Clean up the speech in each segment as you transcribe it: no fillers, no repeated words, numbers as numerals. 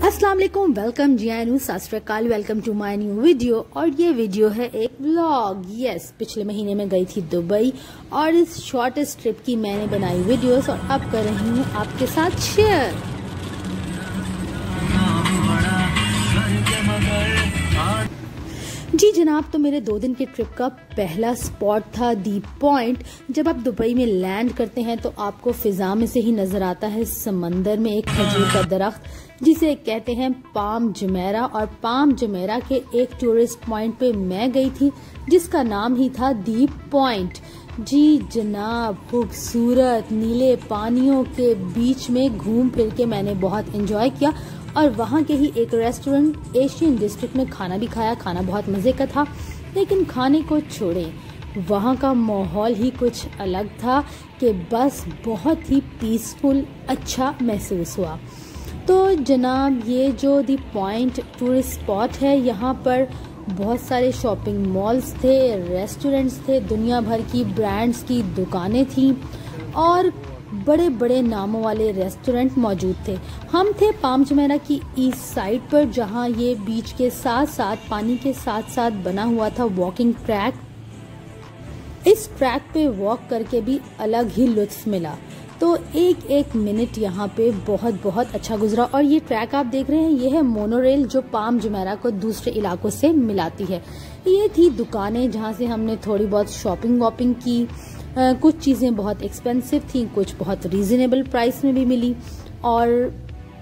अस्सलाम वालेकुम, वेलकम जियानू, सत श्री अकाल, welcome to my new video. और ये वीडियो है एक व्लॉग। यस, पिछले महीने में गई थी दुबई और इस शॉर्टेस्ट ट्रिप की मैंने बनाई वीडियोस और अब कर रही हूँ आपके साथ शेयर। जी जनाब, तो मेरे 2 दिन के ट्रिप का पहला स्पॉट था दी पॉइंट। जब आप दुबई में लैंड करते हैं तो आपको फिजा में से ही नजर आता है समंदर में एक खजूर का दरख्त जिसे कहते हैं पाम जुमेरा। और पाम जुमेरा के एक टूरिस्ट पॉइंट पे मैं गई थी जिसका नाम ही था दी पॉइंट। जी जनाब, खूबसूरत नीले पानियों के बीच में घूम फिर के मैंने बहुत एंजॉय किया और वहाँ के ही एक रेस्टोरेंट एशियन डिस्ट्रिक्ट में खाना भी खाया। खाना बहुत मज़े का था, लेकिन खाने को छोड़े वहाँ का माहौल ही कुछ अलग था कि बस बहुत ही पीसफुल अच्छा महसूस हुआ। तो जनाब, ये जो दी पॉइंट टूरिस्ट स्पॉट है, यहाँ पर बहुत सारे शॉपिंग मॉल्स थे, रेस्टोरेंट्स थे, दुनिया भर की ब्रांड्स की दुकानें थीं और बड़े बड़े नामों वाले रेस्टोरेंट मौजूद थे। हम थे पाम जुमेरा की ईस्ट साइड पर, जहां ये बीच के साथ साथ पानी के साथ साथ बना हुआ था वॉकिंग ट्रैक। इस ट्रैक पे वॉक करके भी अलग ही लुत्फ मिला। तो एक एक मिनट यहाँ पे बहुत बहुत अच्छा गुजरा। और ये ट्रैक आप देख रहे हैं, ये है मोनोरेल जो पाम जुमेरा को दूसरे इलाकों से मिलाती है। ये थी दुकानें जहाँ से हमने थोड़ी बहुत शॉपिंग वॉपिंग की। कुछ चीज़ें बहुत एक्सपेंसिव थी, कुछ बहुत रीजनेबल प्राइस में भी मिली और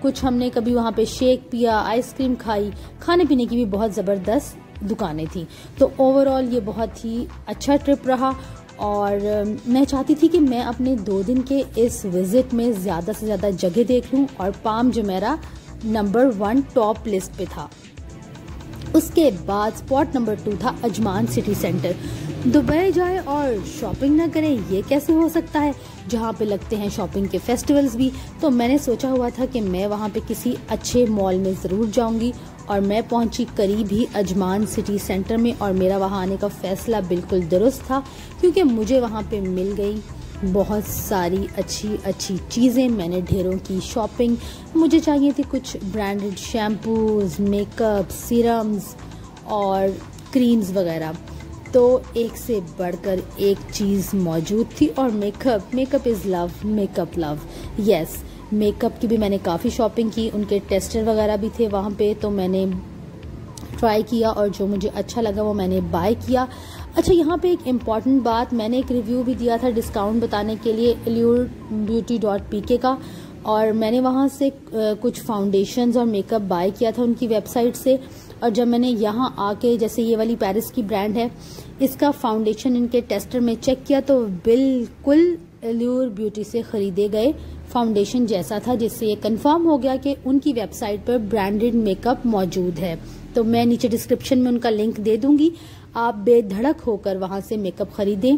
कुछ हमने कभी वहाँ पे शेक पिया, आइसक्रीम खाई। खाने पीने की भी बहुत ज़बरदस्त दुकानें थी। तो ओवरऑल ये बहुत ही अच्छा ट्रिप रहा और मैं चाहती थी कि मैं अपने 2 दिन के इस विजिट में ज़्यादा से ज़्यादा जगह देख लूँ और palm Jumeirah number 1 top list पे था। उसके बाद स्पॉट नंबर 2 था अजमान सिटी सेंटर। दुबई जाए और शॉपिंग ना करें, ये कैसे हो सकता है, जहाँ पे लगते हैं शॉपिंग के फेस्टिवल्स भी। तो मैंने सोचा हुआ था कि मैं वहाँ पे किसी अच्छे मॉल में ज़रूर जाऊँगी और मैं पहुँची करीब ही अजमान सिटी सेंटर में और मेरा वहाँ आने का फ़ैसला बिल्कुल दुरुस्त था क्योंकि मुझे वहाँ पे मिल गई बहुत सारी अच्छी अच्छी चीज़ें। मैंने ढेरों की शॉपिंग, मुझे चाहिए थी कुछ ब्रांडेड शैम्पूज़, मेकअप, सीरम्स और क्रीम्स वगैरह। तो एक से बढ़कर एक चीज़ मौजूद थी और makeup is love, makeup love. Yes, makeup की भी मैंने काफ़ी शॉपिंग की। उनके टेस्टर वगैरह भी थे वहाँ पे, तो मैंने ट्राई किया और जो मुझे अच्छा लगा वो मैंने बाय किया। अच्छा, यहाँ पे एक इम्पॉर्टेंट बात, मैंने एक रिव्यू भी दिया था डिस्काउंट बताने के लिए allure.beauty.pk का और मैंने वहाँ से कुछ फाउंडेशंस और मेकअप बाय किया था उनकी वेबसाइट से। और जब मैंने यहाँ आके, जैसे ये वाली पेरिस की ब्रांड है, इसका फाउंडेशन इनके टेस्टर में चेक किया तो बिल्कुल एल्यूर ब्यूटी से ख़रीदे गए फाउंडेशन जैसा था, जिससे ये कंफर्म हो गया कि उनकी वेबसाइट पर ब्रांडेड मेकअप मौजूद है। तो मैं नीचे डिस्क्रिप्शन में उनका लिंक दे दूंगी, आप बेधड़क होकर वहाँ से मेकअप ख़रीदें।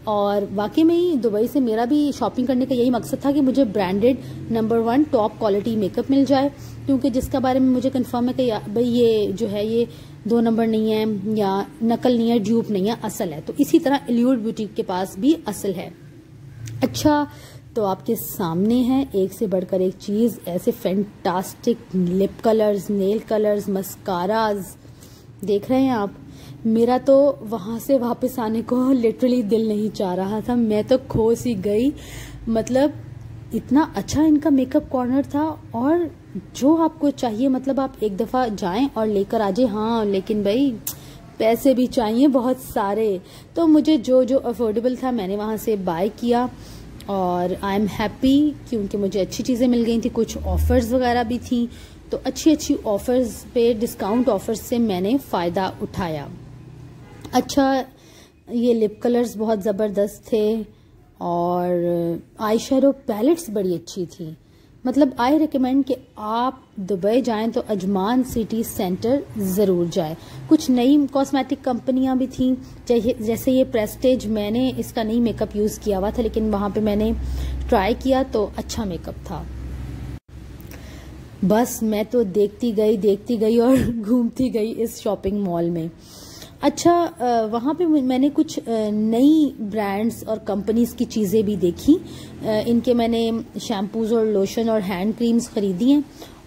और वाकई में ही दुबई से मेरा भी शॉपिंग करने का यही मकसद था कि मुझे branded number 1 top quality makeup मिल जाए, क्योंकि जिसका बारे में मुझे कंफर्म है कि भाई ये जो है ये 2 नंबर नहीं है या नकल नहीं है, ड्यूप नहीं है, असल है। तो इसी तरह एल्यूर ब्यूटी के पास भी असल है। अच्छा, तो आपके सामने है एक से बढ़कर एक चीज़, ऐसे fantastic lip colours, nail colours, mascaras देख रहे हैं आप। मेरा तो वहाँ से वापस आने को लिटरली दिल नहीं चाह रहा था, मैं तो खो सी गई। मतलब इतना अच्छा इनका मेकअप कॉर्नर था और जो आपको चाहिए, मतलब आप एक दफ़ा जाएं और लेकर आ जाए। हाँ, लेकिन भाई पैसे भी चाहिए बहुत सारे। तो मुझे जो जो अफोर्डेबल था मैंने वहाँ से बाय किया और आई एम हैप्पी क्योंकि मुझे अच्छी चीज़ें मिल गई थी। कुछ ऑफ़र्स वगैरह भी थी, तो अच्छी अच्छी ऑफ़र्स पे, डिस्काउंट ऑफ़र्स से मैंने फ़ायदा उठाया। अच्छा, ये लिप कलर्स बहुत ज़बरदस्त थे और आई शेडो पैलेट्स बड़ी अच्छी थी। मतलब आई रिकमेंड कि आप दुबई जाएं तो अजमान सिटी सेंटर ज़रूर जाएं। कुछ नई कॉस्मेटिक कंपनियां भी थीं, जैसे ये प्रेस्टेज। मैंने इसका नहीं मेकअप यूज़ किया हुआ था, लेकिन वहाँ पे मैंने ट्राई किया तो अच्छा मेकअप था। बस मैं तो देखती गई और घूमती गई इस शॉपिंग मॉल में। अच्छा, वहाँ पे मैंने कुछ नई ब्रांड्स और कंपनीज़ की चीज़ें भी देखी। इनके मैंने शैम्पूज़ और लोशन और हैंड क्रीम्स ख़रीदी हैं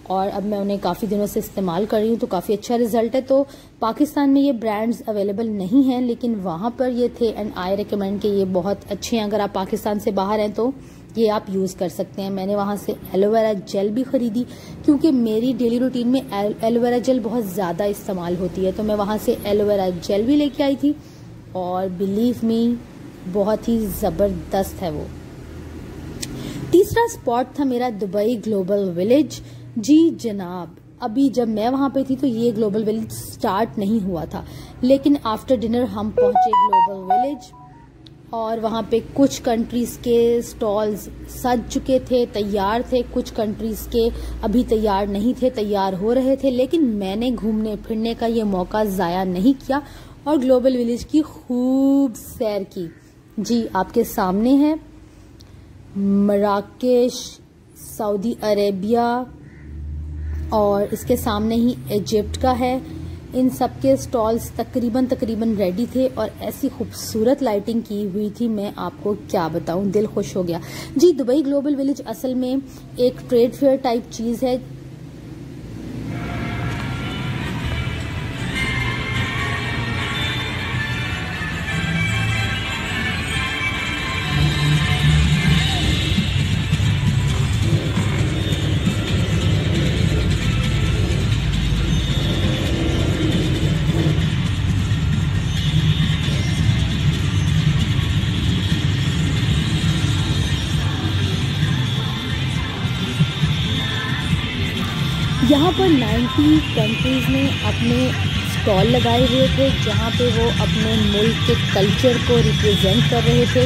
और अब मैं उन्हें काफ़ी दिनों से इस्तेमाल कर रही हूँ, तो काफ़ी अच्छा रिजल्ट है। तो पाकिस्तान में ये ब्रांड्स अवेलेबल नहीं हैं, लेकिन वहाँ पर ये थे एंड आई रिकमेंड कि ये बहुत अच्छे हैं। अगर आप पाकिस्तान से बाहर हैं तो ये आप यूज़ कर सकते हैं। मैंने वहाँ से एलोवेरा जेल भी ख़रीदी, क्योंकि मेरी डेली रूटीन में एलोवेरा जेल बहुत ज़्यादा इस्तेमाल होती है, तो मैं वहाँ से एलोवेरा जेल भी लेके आई थी और बिलीव मी बहुत ही ज़बरदस्त है वो। तीसरा स्पॉट था मेरा दुबई ग्लोबल विलेज। जी जनाब, अभी जब मैं वहाँ पे थी तो ये ग्लोबल विलेज स्टार्ट नहीं हुआ था, लेकिन आफ्टर डिनर हम पहुँचे ग्लोबल विलेज और वहाँ पे कुछ कंट्रीज़ के स्टॉल्स सज चुके थे, तैयार थे। कुछ कंट्रीज़ के अभी तैयार नहीं थे, तैयार हो रहे थे, लेकिन मैंने घूमने फिरने का ये मौका ज़ाया नहीं किया और ग्लोबल विलेज की खूब सैर की। जी आपके सामने है मराकेश, सऊदी अरेबिया और इसके सामने ही इजिप्ट का है। इन सब के स्टॉल्स तकरीबन रेडी थे और ऐसी खूबसूरत लाइटिंग की हुई थी, मैं आपको क्या बताऊं, दिल खुश हो गया। जी दुबई ग्लोबल विलेज असल में एक ट्रेड फेयर टाइप चीज़ है। यहाँ पर 90 कंट्रीज़ ने अपने स्टॉल लगाए हुए थे, जहाँ पे वो अपने मुल्क के कल्चर को रिप्रेजेंट कर रहे थे।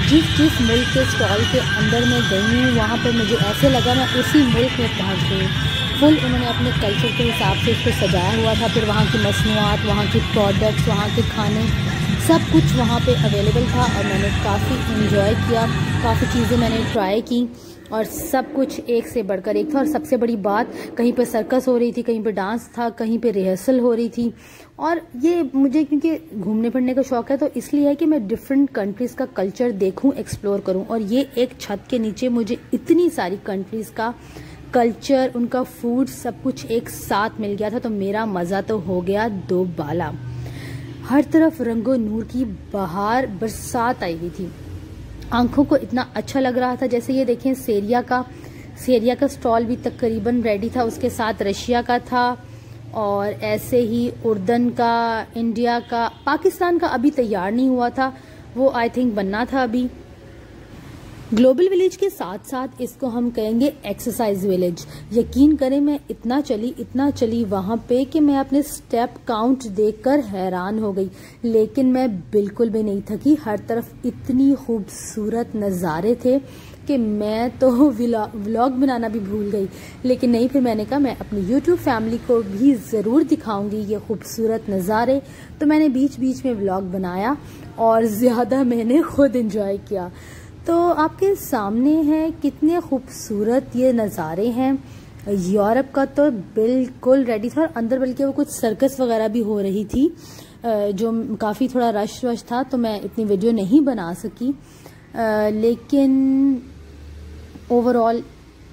जिस मुल्क के स्टॉल के अंदर मैं गई हूँ, वहाँ पर मुझे ऐसे लगा मैं उसी मुल्क में पहुँच गई। फुल उन्होंने अपने कल्चर के हिसाब से इसको सजाया हुआ था। फिर वहाँ की मसनूआत, वहाँ की प्रोडक्ट्स, वहाँ के खाने, सब कुछ वहाँ पे अवेलेबल था और मैंने काफ़ी इंजॉय किया। काफ़ी चीज़ें मैंने ट्राई की और सब कुछ एक से बढ़कर एक था। और सबसे बड़ी बात, कहीं पे सर्कस हो रही थी, कहीं पे डांस था, कहीं पे रिहर्सल हो रही थी। और ये मुझे क्योंकि घूमने फिरने का शौक़ है, तो इसलिए है कि मैं डिफरेंट कंट्रीज़ का कल्चर देखूं, एक्सप्लोर करूं। और ये एक छत के नीचे मुझे इतनी सारी कंट्रीज़ का कल्चर, उनका फूड, सब कुछ एक साथ मिल गया था, तो मेरा मज़ा तो हो गया दो बाला। हर तरफ रंगो नूर की बहार, बरसात आई हुई थी। आंखों को इतना अच्छा लग रहा था। जैसे ये देखें, सीरिया का स्टॉल भी तकरीबन रेडी था, उसके साथ रशिया का था और ऐसे ही उर्दन का, इंडिया का, पाकिस्तान का अभी तैयार नहीं हुआ था, वो आई थिंक बनना था अभी। ग्लोबल विलेज के साथ साथ इसको हम कहेंगे एक्सरसाइज विलेज। यकीन करें मैं इतना चली वहाँ पे कि मैं अपने स्टेप काउंट देखकर हैरान हो गई, लेकिन मैं बिल्कुल भी नहीं थकी। हर तरफ इतनी खूबसूरत नज़ारे थे कि मैं तो व्लॉग बनाना भी भूल गई। लेकिन नहीं, फिर मैंने कहा मैं अपनी YouTube फैमिली को भी ज़रूर दिखाऊंगी ये खूबसूरत नज़ारे। तो मैंने बीच बीच में व्लॉग बनाया और ज़्यादा मैंने खुद एंजॉय किया। तो आपके सामने है कितने खूबसूरत ये नज़ारे हैं। यूरोप का तो बिल्कुल रेडी था और अंदर बल्कि वो कुछ सर्कस वगैरह भी हो रही थी, जो काफ़ी थोड़ा रश था, तो मैं इतनी वीडियो नहीं बना सकी। लेकिन overall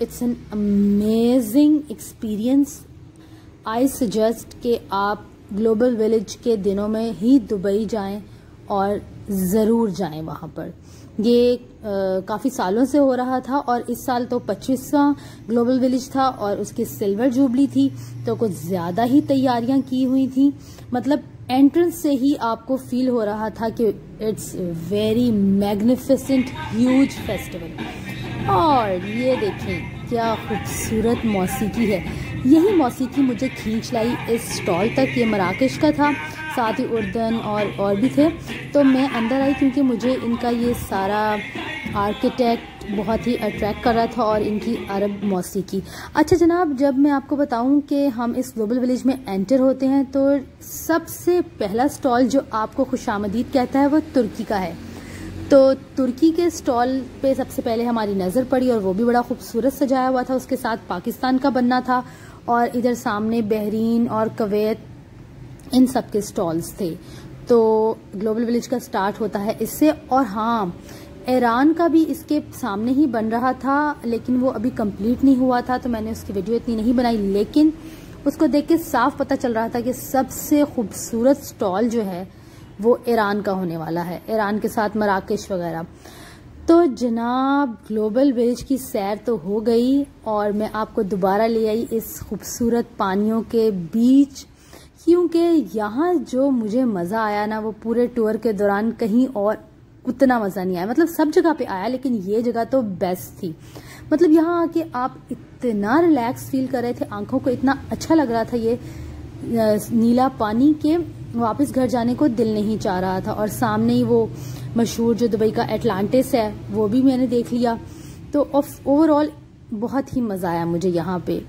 it's an amazing experience. I suggest कि आप ग्लोबल विलेज के दिनों में ही दुबई जाएं और ज़रूर जाएं वहाँ पर। ये काफ़ी सालों से हो रहा था और इस साल तो 25वां ग्लोबल विलेज था और उसकी सिल्वर जुबली थी, तो कुछ ज़्यादा ही तैयारियां की हुई थी। मतलब एंट्रेंस से ही आपको फील हो रहा था कि it's very magnificent huge festival. और ये देखें क्या खूबसूरत मौसीकी है। यही मौसीकी मुझे खींच लाई इस स्टॉल तक। ये मराकेश का था, साथ ही उर्दन और भी थे। तो मैं अंदर आई क्योंकि मुझे इनका ये सारा आर्किटेक्ट बहुत ही अट्रैक्ट कर रहा था और इनकी अरब मौसीकी। अच्छा जनाब, जब मैं आपको बताऊं कि हम इस ग्लोबल विलेज में एंटर होते हैं तो सबसे पहला स्टॉल जो आपको खुशामदीद कहता है वो तुर्की का है। तो तुर्की के स्टॉल पे सबसे पहले हमारी नज़र पड़ी और वो भी बड़ा खूबसूरत सजाया हुआ था। उसके साथ पाकिस्तान का बनना था और इधर सामने बहरीन और कुवैत, इन सब के स्टॉल्स थे। तो ग्लोबल विलेज का स्टार्ट होता है इससे। और हाँ, ईरान का भी इसके सामने ही बन रहा था, लेकिन वो अभी कंप्लीट नहीं हुआ था तो मैंने उसकी वीडियो इतनी नहीं बनाई, लेकिन उसको देख के साफ पता चल रहा था कि सबसे खूबसूरत स्टॉल जो है वो ईरान का होने वाला है, ईरान के साथ मराकेश वगैरह। तो जनाब ग्लोबल विलेज की सैर तो हो गई और मैं आपको दोबारा ले आई इस खूबसूरत पानियों के बीच, क्योंकि यहाँ जो मुझे मज़ा आया ना वो पूरे टूर के दौरान कहीं और उतना मज़ा नहीं आया। मतलब सब जगह पे आया लेकिन ये जगह तो बेस्ट थी। मतलब यहाँ आके आप इतना रिलैक्स फील कर रहे थे, आंखों को इतना अच्छा लग रहा था ये नीला पानी के वापस घर जाने को दिल नहीं चाह रहा था। और सामने ही वो मशहूर जो दुबई का एटलांटिस है वो भी मैंने देख लिया। तो ओवरऑल बहुत ही मज़ा आया मुझे यहाँ पे।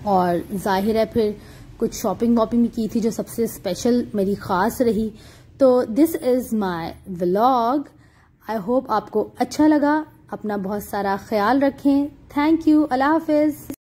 और जाहिर है फिर कुछ शॉपिंग वॉपिंग भी की थी जो सबसे स्पेशल मेरी ख़ास रही। तो this is my vlog. I hope आपको अच्छा लगा। अपना बहुत सारा ख्याल रखें। Thank you. अल्लाह हाफिज़।